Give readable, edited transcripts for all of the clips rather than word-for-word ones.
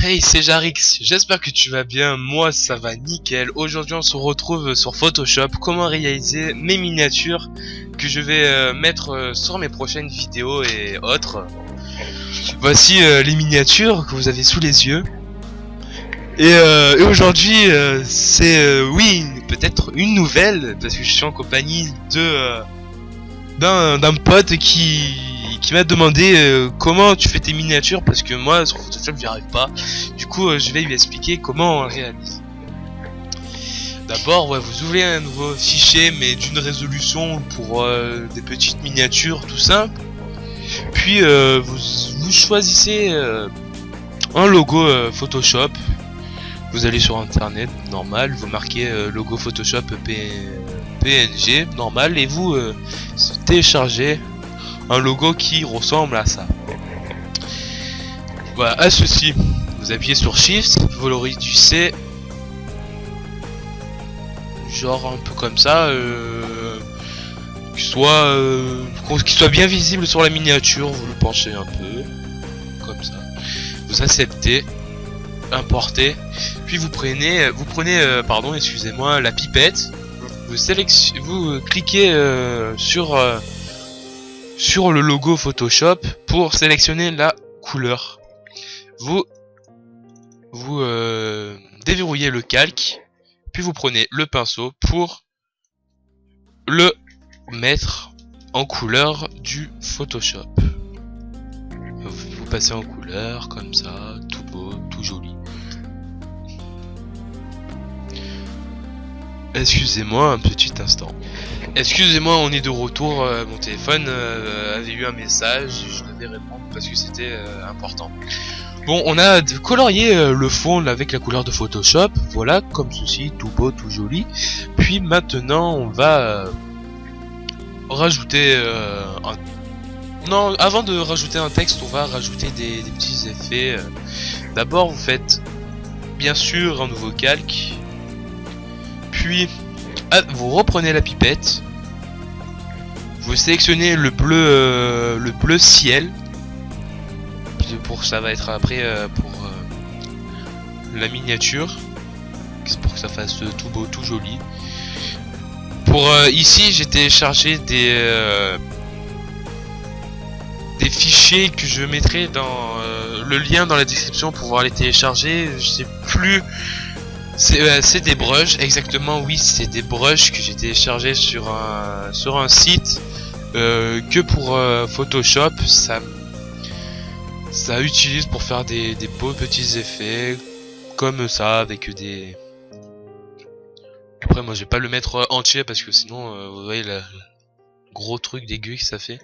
Hey, c'est Jarix, j'espère que tu vas bien, moi ça va nickel. Aujourd'hui on se retrouve sur Photoshop, comment réaliser mes miniatures que je vais mettre sur mes prochaines vidéos et autres. Voici les miniatures que vous avez sous les yeux. Et aujourd'hui c'est oui, peut-être une nouvelle, parce que je suis en compagnie de d'un pote qui m'a demandé comment tu fais tes miniatures, parce que moi sur Photoshop j'y arrive pas. Du coup je vais lui expliquer comment on réalise. D'abord vous ouvrez un nouveau fichier mais d'une résolution pour des petites miniatures tout simple. Puis vous choisissez un logo Photoshop. Vous allez sur internet normal, vous marquez logo Photoshop PNG normal et vous téléchargez un logo qui ressemble à ça. Voilà, à ceci, vous appuyez sur Shift, vous le réduisez genre un peu comme ça, qu'il soit bien visible sur la miniature. Vous le penchez un peu comme ça, vous acceptez, importez, puis vous prenez pardon, excusez-moi, la pipette, vous cliquez sur le logo Photoshop pour sélectionner la couleur. Vous déverrouillez le calque, puis vous prenez le pinceau pour le mettre en couleur du Photoshop. Vous passez en couleur comme ça, tout beau, tout joli. Excusez-moi un petit instant. Excusez-moi, on est de retour. Mon téléphone avait eu un message, je devais répondre parce que c'était important. Bon, on a colorié le fond avec la couleur de Photoshop, voilà, comme ceci, tout beau, tout joli. Puis maintenant, on va rajouter Non, avant de rajouter un texte, on va rajouter des petits effets. D'abord, vous faites bien sûr un nouveau calque. Puis, vous reprenez la pipette. Vous sélectionnez le bleu ciel. Pour ça va être après pour la miniature. C'est pour que ça fasse tout beau, tout joli. Pour ici, j'ai téléchargé des fichiers que je mettrai dans le lien dans la description pour pouvoir les télécharger. Je sais plus. C'est des brushes, exactement, oui, c'est des brushes que j'ai téléchargé sur un site que pour Photoshop, ça utilise pour faire des beaux petits effets comme ça avec des. Après moi je vais pas le mettre entier parce que sinon vous voyez le gros truc dégueu que ça fait.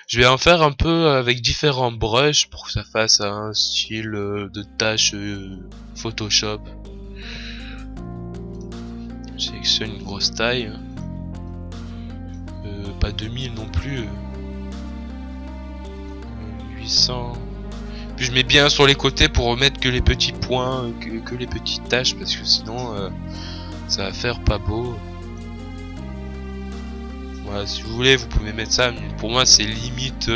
Je vais en faire un peu avec différents brushes pour que ça fasse un style de tâche Photoshop. Je sélectionne une grosse taille, pas 2000 non plus, 800. Puis je mets bien sur les côtés pour remettre que les petits points, que les petites taches, parce que sinon ça va faire pas beau. Voilà, si vous voulez vous pouvez mettre ça, mais pour moi c'est limite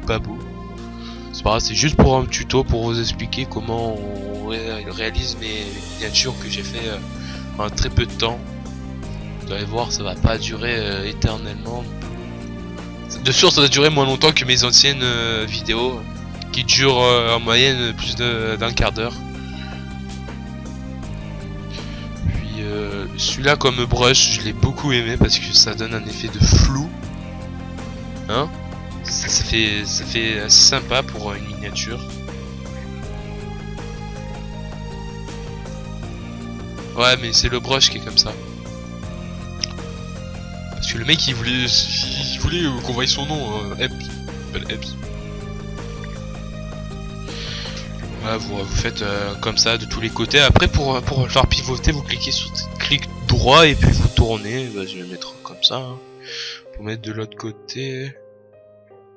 pas beau. C'est pas grave, c'est juste pour un tuto pour vous expliquer comment on réalise mes miniatures que j'ai fait en très peu de temps. Vous allez voir, ça va pas durer éternellement. De sûr, ça va durer moins longtemps que mes anciennes vidéos qui durent en moyenne plus d'un quart d'heure. Puis celui-là comme brush, je l'ai beaucoup aimé parce que ça donne un effet de flou. Hein? Ça fait assez sympa pour une miniature. Ouais, mais c'est le brush qui est comme ça. Parce que le mec il voulait qu'on voie son nom, Eps. Eps. Voilà, vous faites comme ça de tous les côtés. Après pour le faire pivoter, vous cliquez sur clic droit et puis vous tournez. Bah, je vais mettre comme ça. Hein. Pour mettre de l'autre côté.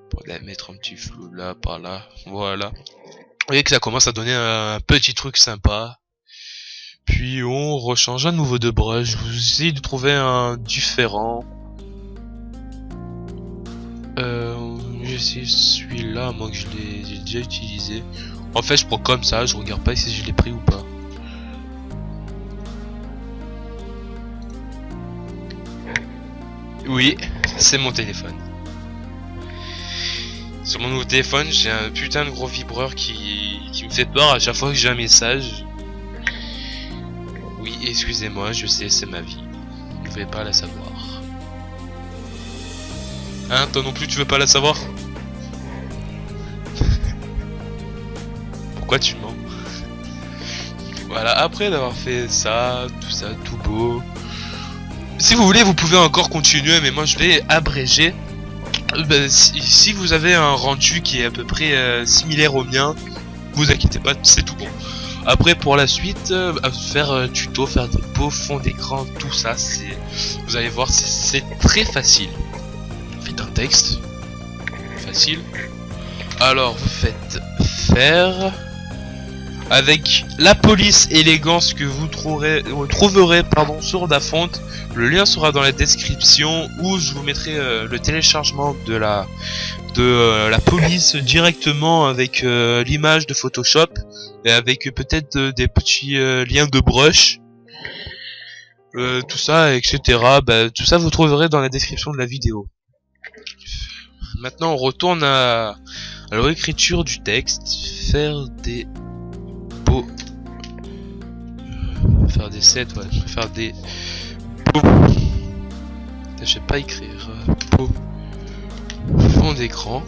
Pour la mettre un petit flou là, par là. Voilà. Vous voyez que ça commence à donner un petit truc sympa. Puis on rechange à nouveau de brush. Vous essayez de trouver un différent. J'essaie celui-là, moi que j'ai déjà utilisé. En fait, je prends comme ça, je regarde pas si je l'ai pris ou pas. Oui, c'est mon téléphone. Sur mon nouveau téléphone, j'ai un putain de gros vibreur qui me fait peur à chaque fois que j'ai un message. Oui, excusez-moi, je sais, c'est ma vie. Vous ne devez pas la savoir. Hein, toi non plus, tu veux pas la savoir? Pourquoi tu mens? Voilà, après d'avoir fait ça, tout beau. Si vous voulez, vous pouvez encore continuer, mais moi je vais abréger. Si vous avez un rendu qui est à peu près similaire au mien, vous inquiétez pas, c'est tout bon. Après pour la suite, faire tuto, faire des beaux fonds d'écran, tout ça, vous allez voir, c'est très facile. Faites un texte, facile. Alors vous faites faire avec la police élégance que vous trouverez sur Dafont. Le lien sera dans la description, où je vous mettrai le téléchargement de la police directement avec l'image de Photoshop et avec peut-être des petits liens de brush, tout ça, etc. Tout ça vous trouverez dans la description de la vidéo. Maintenant on retourne à l'écriture du texte. Faire des beaux, faire des sets, ouais, faire des beaux. Je sais pas écrire. Beau fond d'écran.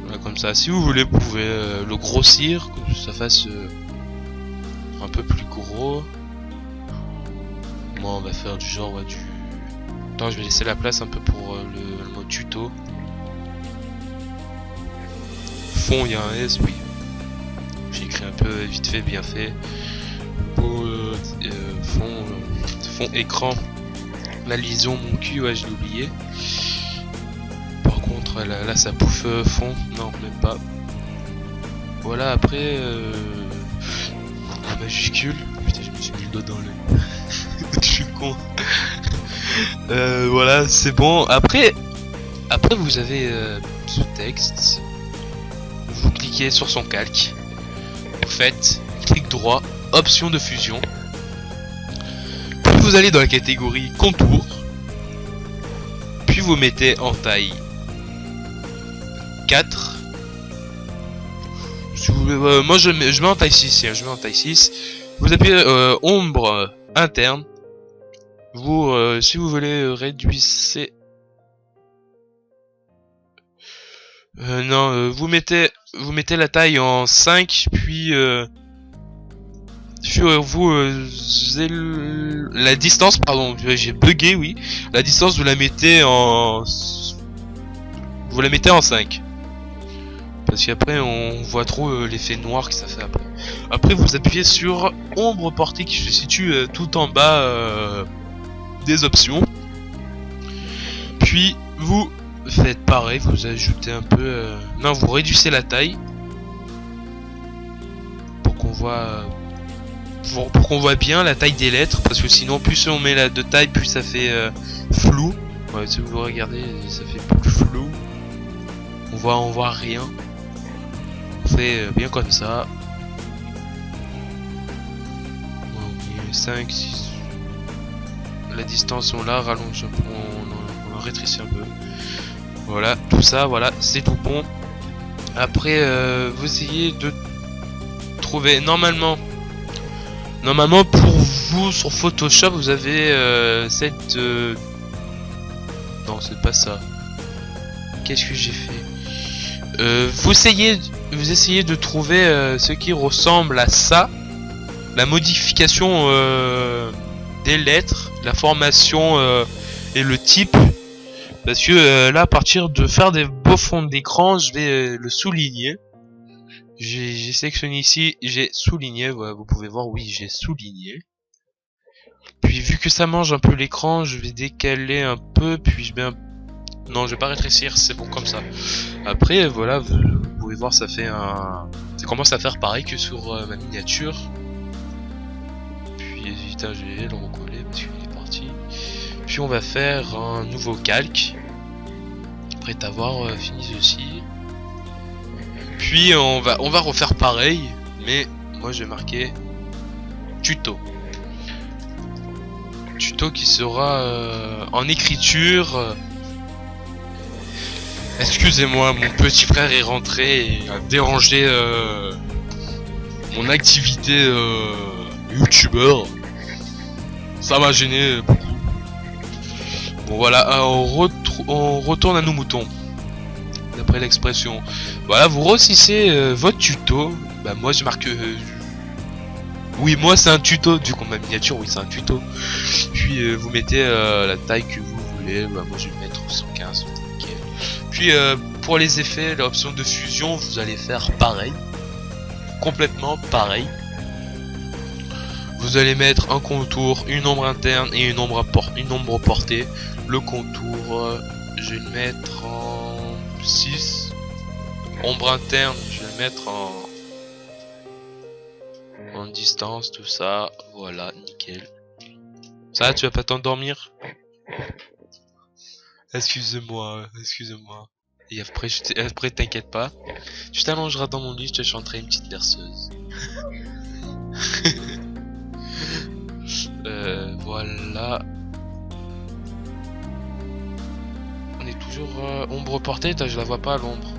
Voilà, comme ça. Si vous voulez, vous pouvez le grossir, que ça fasse un peu plus gros. Moi, on va faire du genre, ouais, du. Attends, je vais laisser la place un peu pour le mot tuto. Fond, il y a un S, oui. J'ai écrit un peu vite fait, bien fait. Beau fond écran. La liaison, mon cul, ouais, je l'ai oublié. Par contre, là ça bouffe fond. Non, même pas. Voilà, après. En majuscule. Putain, je me suis mis le doigt dans l'œil. Je suis con. Voilà, c'est bon. Après vous avez ce texte. Vous cliquez sur son calque. Vous faites clic droit, option de fusion. Puis vous allez dans la catégorie contour. Puis vous mettez en taille 4. Si vous voulez, moi je mets en taille 6. Je mets en taille 6. Vous appuyez ombre interne. Vous, si vous voulez, réduisez. Non, vous mettez la taille en 5, puis la distance, pardon, j'ai bugué, oui. La distance, vous la mettez en 5. Parce qu'après, on voit trop l'effet noir que ça fait après. Après, vous appuyez sur ombre portée qui se situe tout en bas des options. Puis, vous faites pareil, vous ajoutez un peu... Non, vous réduisez la taille. Pour qu'on voit... pour qu'on voit bien la taille des lettres. Parce que sinon, plus on met la de taille, plus ça fait flou. Ouais, si vous regardez, ça fait plus flou. On voit rien. On fait bien comme ça. On met 5, 6... La distance, on la rallonge, on la rétrécit un peu. Voilà, tout ça, voilà, c'est tout bon. Après, vous essayez de trouver normalement pour vous sur Photoshop, vous avez cette. Non, c'est pas ça. Qu'est-ce que j'ai fait? Vous essayez de trouver ce qui ressemble à ça. La modification des lettres, la formation et le type. Parce que là, à partir de faire des beaux fonds d'écran, je vais le souligner. J'ai sélectionné ici, j'ai souligné. Voilà, vous pouvez voir, oui, j'ai souligné. Puis vu que ça mange un peu l'écran, je vais décaler un peu, puis je vais non, je vais pas rétrécir, c'est bon comme ça. Après, voilà, vous pouvez voir, ça fait ça commence à faire pareil que sur ma miniature. Puis, putain, je vais le recoller parce qu'il est parti. Puis on va faire un nouveau calque. Après avoir fini ceci. Puis on va refaire pareil, mais moi je vais marquer tuto. Tuto qui sera en écriture. Excusez-moi, mon petit frère est rentré et a dérangé mon activité youtubeur. Ça m'a gêné beaucoup. Bon voilà, on retourne à nos moutons. D'après l'expression. Voilà, vous réussissez votre tuto. Bah moi je marque... Oui, moi c'est un tuto. Du coup ma miniature, oui c'est un tuto. Puis vous mettez la taille que vous voulez. Bah moi je vais mettre 115. Okay. Puis pour les effets, l'option de fusion, vous allez faire pareil. Complètement pareil. Vous allez mettre un contour, une ombre interne et une ombre portée. Le contour, je vais le mettre en 6. Ombre interne, je vais le mettre en distance, tout ça. Voilà, nickel. Ça, tu vas pas t'endormir? Excuse-moi. Et après t'inquiète pas. Tu t'allongeras dans mon lit, je te chanterai une petite berceuse. Voilà. On est toujours ombre portée, je la vois pas l'ombre.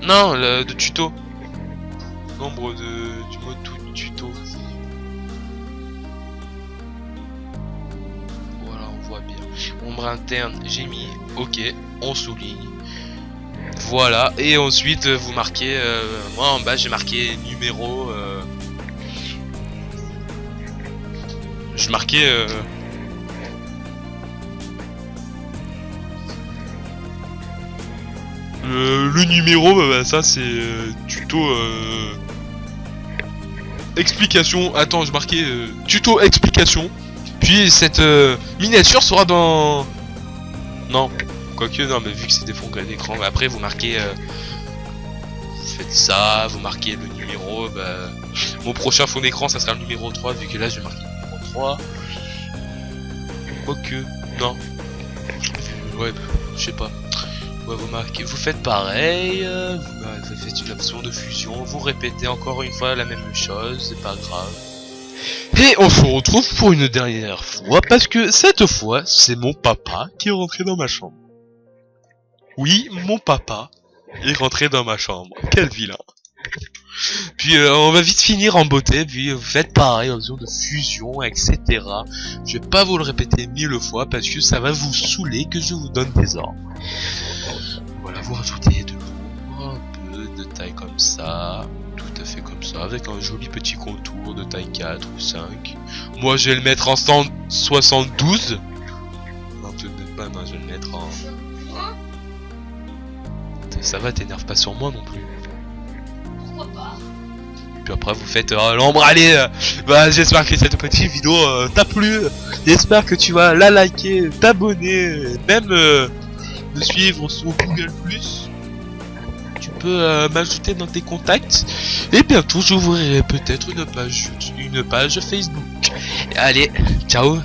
Non, de tuto. L'ombre du mode tuto. Voilà, on voit bien. Ombre interne, j'ai mis. Ok, on souligne. Voilà, et ensuite vous marquez. Moi en bas j'ai marqué numéro. Je marquais. Le numéro, bah, ça c'est tuto explication. Attends, je marquais tuto explication. Puis cette miniature sera dans... Non, quoique non, mais vu que c'est des fonds d'écran, après vous marquez... vous faites ça, vous marquez le numéro. Bah, mon prochain fond d'écran ça sera le numéro 3, vu que là je vais marquer le numéro 3. Quoique, non. Ouais, je sais pas. Vous marquez, vous faites pareil, vous faites une option de fusion, vous répétez encore une fois la même chose, c'est pas grave. Et on se retrouve pour une dernière fois, parce que cette fois, c'est mon papa qui est rentré dans ma chambre. Oui, mon papa est rentré dans ma chambre. Quel vilain. Puis on va vite finir en beauté, puis vous faites pareil, option de fusion, etc. Je vais pas vous le répéter 1000 fois, parce que ça va vous saouler que je vous donne des ordres. Voilà, vous rajoutez de l'ombre, un peu de taille comme ça, tout à fait comme ça, avec un joli petit contour de taille 4 ou 5. Moi je vais le mettre en 172. Non, peut-être pas, non, je vais le mettre en... Ça va, t'énerve pas sur moi non plus. Pourquoi pas? Puis après vous faites l'ombre, allez, bah j'espère que cette petite vidéo t'a plu. J'espère que tu vas la liker, t'abonner, même... me suivre sur Google+. Tu peux m'ajouter dans tes contacts. Et bientôt j'ouvrirai peut-être une page Facebook. Allez, ciao,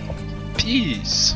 peace.